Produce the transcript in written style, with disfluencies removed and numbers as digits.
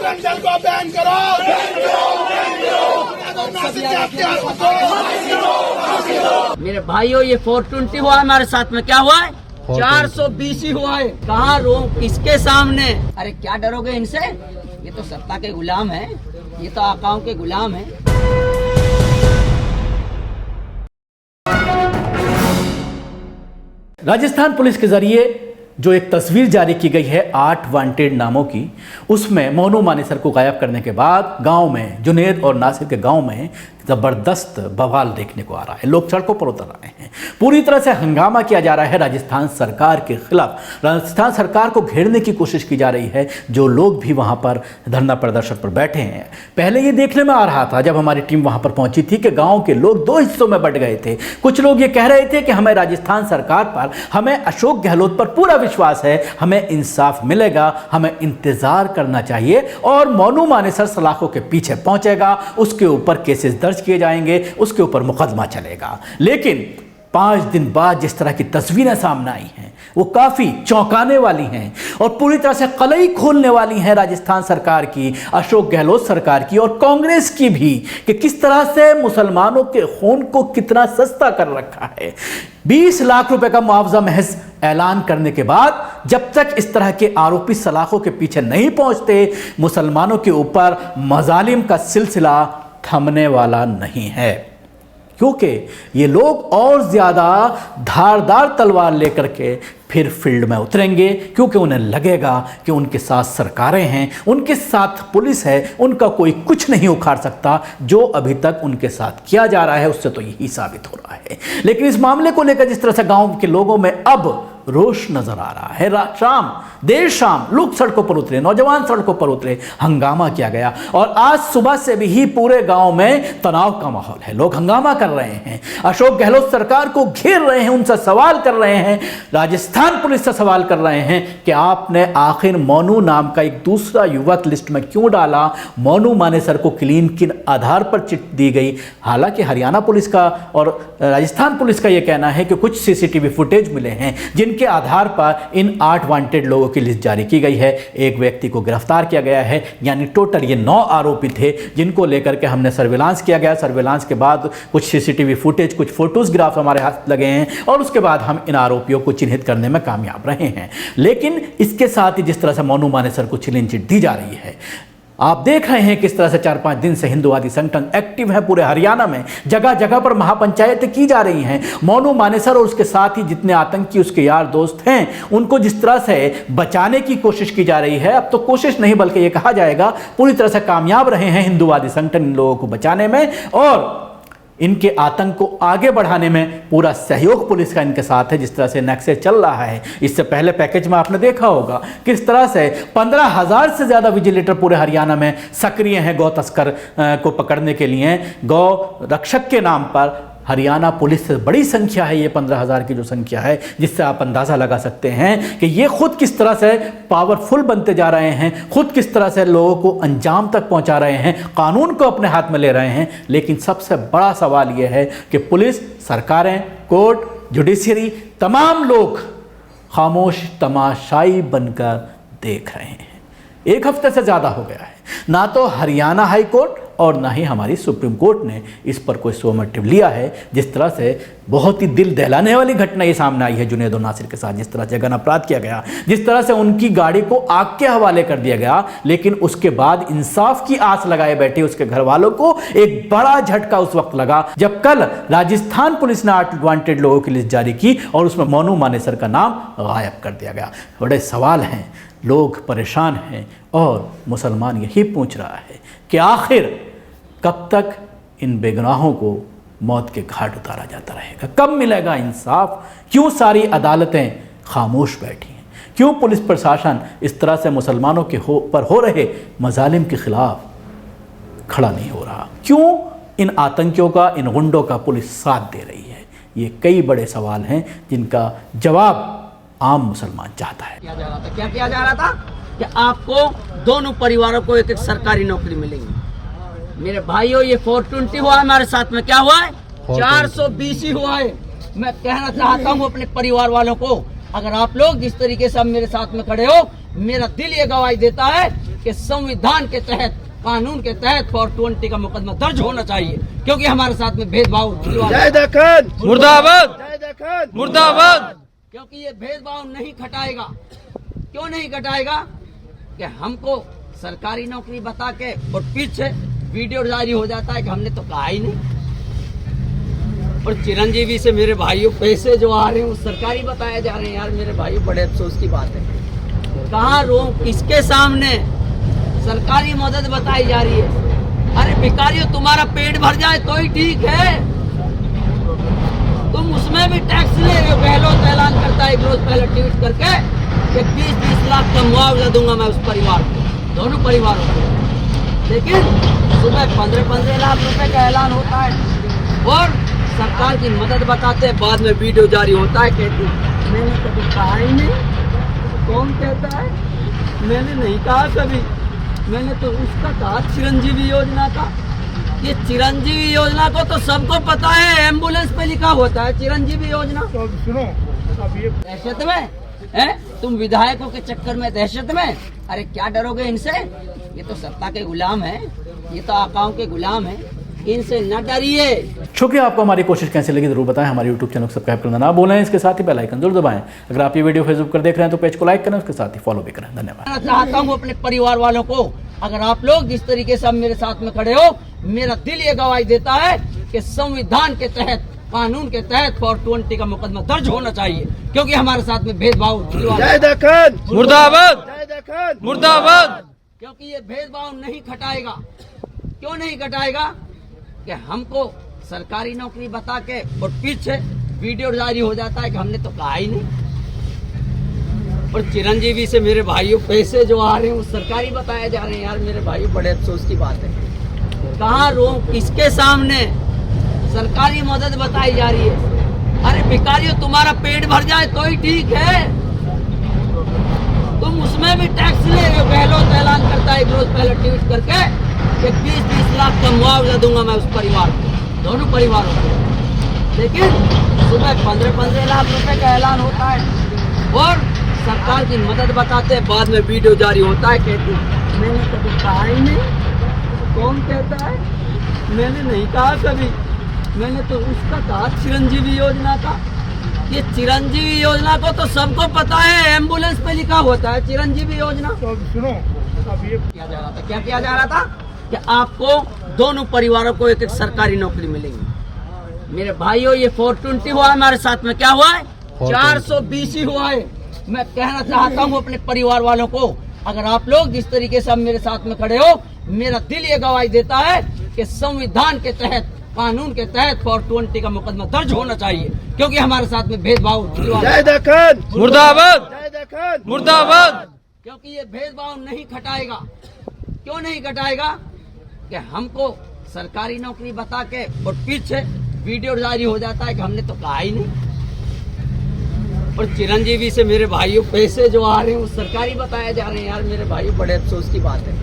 रंजन को बैन करो, मेरे भाइयों ये 420 हुआ है, हमारे साथ में क्या हुआ है 420 ही हुआ है। कहाँ रो किसके सामने? अरे क्या डरोगे इनसे? ये तो सत्ता के गुलाम है, ये तो आकाओं के गुलाम है। राजस्थान पुलिस के जरिए जो एक तस्वीर जारी की गई है 8 वांटेड नामों की, उसमें मोनू मानेसर को गायब करने के बाद गांव में, जुनेद और नासिर के गांव में ज़बरदस्त बवाल देखने को आ रहा है। लोग सड़कों पर उतर रहे हैं, पूरी तरह से हंगामा किया जा रहा है राजस्थान सरकार के खिलाफ। राजस्थान सरकार को घेरने की कोशिश की जा रही है। जो लोग भी वहां पर धरना प्रदर्शन पर बैठे हैं, पहले ये देखने में आ रहा था जब हमारी टीम वहां पर पहुंची थी कि गांव के लोग दो हिस्सों में बंट गए थे। कुछ लोग ये कह रहे थे कि हमें राजस्थान सरकार पर, हमें अशोक गहलोत पर पूरा विश्वास है, हमें इंसाफ मिलेगा, हमें इंतजार करना चाहिए और मोनू मानेसर सलाखों के पीछे पहुंचेगा, उसके ऊपर केसेस दर्ज किए जाएंगे, उसके ऊपर मुकदमा चलेगा। लेकिन 5 दिन बाद जिस तरह की तस्वीरें सामने आई हैं वो काफी चौंकाने वाली हैं और पूरी तरह से कलई खोलने वाली हैं राजस्थान सरकार की, अशोक गहलोत सरकार की और कांग्रेस की भी, कि किस तरह से मुसलमानों के खून को कितना सस्ता कर रखा है। 20 लाख रुपए का मुआवजा महज ऐलान करने के बाद जब तक इस तरह के आरोपी सलाखों के पीछे नहीं पहुंचते, मुसलमानों के ऊपर मजालिम का सिलसिला थमने वाला नहीं है। क्योंकि ये लोग और ज्यादा धारदार तलवार लेकर के फिर फील्ड में उतरेंगे, क्योंकि उन्हें लगेगा कि उनके साथ सरकारें हैं, उनके साथ पुलिस है, उनका कोई कुछ नहीं उखाड़ सकता। जो अभी तक उनके साथ किया जा रहा है उससे तो यही साबित हो रहा है। लेकिन इस मामले को लेकर जिस तरह से गांव के लोगों में अब रोष नजर आ रहा है, शाम देर शाम लोग सड़कों पर उतरे, नौजवान सड़कों पर उतरे, हंगामा किया गया और आज सुबह से भी ही पूरे गांव में तनाव का माहौल है। लोग हंगामा कर रहे हैं, अशोक गहलोत सरकार को घेर रहे हैं, उनसे सवाल कर रहे हैं, राजस्थान पुलिस से सवाल कर रहे हैं कि आपने आखिर मोनू नाम का एक दूसरा युवक लिस्ट में क्यों डाला? मोनू मानेसर को क्लीन किन आधार पर चिट दी गई? हालांकि हरियाणा पुलिस का और राजस्थान पुलिस का यह कहना है कि कुछ सीसीटीवी फुटेज मिले हैं जिनके आधार पर इन 8 वांटेड लोगों की लिस्ट जारी की गई है। एक व्यक्ति को गिरफ्तार किया गया है, यानी टोटल ये 9 आरोपी थे जिनको लेकर के हमने सर्विलांस किया गया। सर्विलांस के बाद कुछ सीसीटीवी फुटेज, कुछ फोटोग्राफ हमारे हाथ लगे हैं और उसके बाद हम इन आरोपियों को चिन्हित करने में कामयाब रहे हैं। लेकिन इसके साथ ही जिस तरह से मोनू मानेसर को क्लीन चिट दी जा रही है, आप देख रहे हैं किस तरह से 4-5 दिन से हिंदुवादी संगठन एक्टिव है पूरे हरियाणा में, जगह जगह पर महापंचायतें की जा रही हैं। मोनू मानेसर और उसके साथ ही जितने आतंकी उसके यार दोस्त हैं उनको जिस तरह से बचाने की कोशिश की जा रही है, अब तो कोशिश नहीं बल्कि ये कहा जाएगा पूरी तरह से कामयाब रहे हैं हिंदुवादी संगठन इन लोगों को बचाने में और इनके आतंक को आगे बढ़ाने में पूरा सहयोग पुलिस का इनके साथ है। जिस तरह से नक्शे चल रहा है, इससे पहले पैकेज में आपने देखा होगा किस तरह से 15,000 से ज़्यादा विजिलेटर पूरे हरियाणा में सक्रिय हैं गौ तस्कर को पकड़ने के लिए। गौ रक्षक के नाम पर हरियाणा पुलिस से बड़ी संख्या है, ये 15,000 की जो संख्या है, जिससे आप अंदाज़ा लगा सकते हैं कि ये खुद किस तरह से पावरफुल बनते जा रहे हैं, खुद किस तरह से लोगों को अंजाम तक पहुंचा रहे हैं, कानून को अपने हाथ में ले रहे हैं। लेकिन सबसे बड़ा सवाल ये है कि पुलिस, सरकारें, कोर्ट, जुडिशरी, तमाम लोग खामोश तमाशाई बनकर देख रहे हैं। 1 हफ्ते से ज़्यादा हो गया है, ना तो हरियाणा हाई कोर्ट और ना ही हमारी सुप्रीम कोर्ट ने इस पर कोई सोमोटिव लिया है। जिस तरह से बहुत ही दिल दहलाने वाली घटना ये सामने आई है जुनेद और नासिर के साथ, जिस तरह से गन अपराध किया गया, जिस तरह से उनकी गाड़ी को आग के हवाले कर दिया गया, लेकिन उसके बाद इंसाफ की आस लगाए बैठे उसके घर वालों को एक बड़ा झटका उस वक्त लगा जब कल राजस्थान पुलिस ने 8 वांटेड लोगों की लिस्ट जारी की और उसमें मोनू मानेसर का नाम गायब कर दिया गया। बड़े सवाल हैं, लोग परेशान हैं और मुसलमान यही पूछ रहा है कि आखिर कब तक इन बेगुनाहों को मौत के घाट उतारा जाता रहेगा? कब मिलेगा इंसाफ? क्यों सारी अदालतें खामोश बैठी हैं? क्यों पुलिस प्रशासन इस तरह से मुसलमानों के पर हो रहे मजालिम के खिलाफ खड़ा नहीं हो रहा? क्यों इन आतंकियों का, इन गुंडों का पुलिस साथ दे रही है? ये कई बड़े सवाल हैं जिनका जवाब आम मुसलमान चाहता है। क्या किया जा रहा था कि आपको दोनों परिवारों को एक सरकारी नौकरी मिलेगी। मेरे भाइयों ये 420 हुआ है, हमारे साथ में क्या हुआ है 420 ही हुआ है। मैं कहना चाहता हूँ अपने परिवार वालों को, अगर आप लोग जिस तरीके से अब मेरे साथ में खड़े हो, मेरा दिल ये गवाही देता है कि संविधान के तहत, कानून के तहत 420 का मुकदमा दर्ज होना चाहिए, क्योंकि हमारे साथ में भेदभाव मुर्दाबाद मुर्दाबाद। क्योंकि ये भेदभाव नहीं खटाएगा। क्यों नहीं खटाएगा? कि हमको सरकारी नौकरी बता के और पीछे वीडियो जारी हो जाता है कि हमने तो कहा ही नहीं। और चिरंजीवी से मेरे भाइयों पैसे जो आ रहे हैं वो सरकारी बताए जा रहे हैं। यार मेरे भाइयों, बड़े अफसोस की बात है। कहाँ रो, किसके सामने सरकारी मदद बताई जा रही है? अरे भिखारियों, तुम्हारा पेट भर जाए तो ही ठीक है, तुम उसमें भी टैक्स ले रहे हो। गहलोत ऐलान करता है एक रोज पहले ट्वीट करके कि 20-20 लाख का मुआवजा दूंगा मैं उस परिवार को, दोनों परिवारों को। लेकिन सुबह 15-15 लाख रुपए का ऐलान होता है और सरकार की मदद बताते हैं, बाद में वीडियो जारी होता है, कहती मैंने कभी कहा ही नहीं। कौन कहता है? मैंने नहीं कहा कभी, मैंने तो उसका कहा चिरंजीवी योजना का। ये चिरंजीवी योजना को तो सबको पता है, एम्बुलेंस पे लिखा होता है चिरंजीवी योजना। तो सुनो, अब ये दहशत में है तुम, विधायकों के चक्कर में दहशत में। अरे क्या डरोगे इनसे? ये तो सत्ता के गुलाम है, ये तो आकाओं के गुलाम है, इनसे न डरिए। शुक्रिया। आपको हमारी कोशिश कैसी लगी जरूर बताएं। हमारे यूट्यूब चैनल को सब्सक्राइब करना ना भूलें, इसके साथ ही बेल आइकन जरूर दबाएं। अगर आप ये वीडियो फेसबुक पर देख रहे हैं तो पेज को लाइक करें, उसके साथ ही फॉलो भी करें। धन्यवाद। मैं चाहता हूँ अपने परिवार वालों को, अगर आप लोग जिस तरीके से अब मेरे साथ में खड़े हो, मेरा दिल ये गवाही देता है कि संविधान के तहत, कानून के तहत 420 का मुकदमा दर्ज होना चाहिए, क्योंकि हमारे साथ में भेदभाव मुर्दाबाद मुर्दाबाद। क्योंकि ये भेदभाव नहीं खटाएगा। क्यों नहीं खटाएगा? कि हमको सरकारी नौकरी बता के और पीछे वीडियो जारी हो जाता है कि हमने तो कहा ही नहीं। और चिरंजीवी से मेरे भाइयों पैसे जो आ रहे हैं वो सरकारी बताए जा रहे हैं। यार मेरे भाइयों, बड़े अफसोस की बात है। कहाँ रो, किसके सामने सरकारी मदद बताई जा रही है? अरे भिखारियों, तुम्हारा पेट भर जाए तो ही ठीक है, तुम उसमें भी टैक्स ले रहे हो। गहलोत ऐलान करता है एक रोज पहले ट्वीट करके कि 20-20 लाख का मुआवजा दूंगा मैं उस परिवार को, दोनों परिवारों को। लेकिन सुबह 15-15 लाख रुपए का ऐलान होता है और सरकार की मदद बताते हैं, बाद में वीडियो जारी होता है, कहती मैंने कभी कहा ही नहीं। कौन कहता है? मैंने नहीं कहा कभी, मैंने तो उसका कहा चिरंजीवी योजना का। ये चिरंजीवी योजना को तो सबको पता है, एम्बुलेंस पे लिखा होता है चिरंजीवी योजना। तो सुनो, अब ये किया जा रहा था, क्या किया जा रहा था कि आपको दोनों परिवारों को एक सरकारी नौकरी मिलेगी। मेरे भाइयों, ये 420 हुआ है हमारे साथ में, क्या हुआ है? 420 ही हुआ है। मैं कहना चाहता हूँ अपने परिवार वालों को, अगर आप लोग जिस तरीके से अब मेरे साथ में खड़े हो, मेरा दिल ये गवाही देता है कि संविधान के तहत, कानून के तहत 420 का मुकदमा दर्ज होना चाहिए, क्योंकि हमारे साथ में भेदभाव मुर्दाबाद मुर्दाबाद। क्योंकि ये भेदभाव नहीं खटाएगा। क्यों नहीं खटाएगा? कि हमको सरकारी नौकरी बता के और पीछे वीडियो जारी हो जाता है कि हमने तो कहा ही नहीं। और चिरंजीवी से मेरे भाइयों पैसे जो आ रहे हैं वो सरकारी बताए जा रहे हैं। यार मेरे भाइयों, बड़े अफसोस की बात है।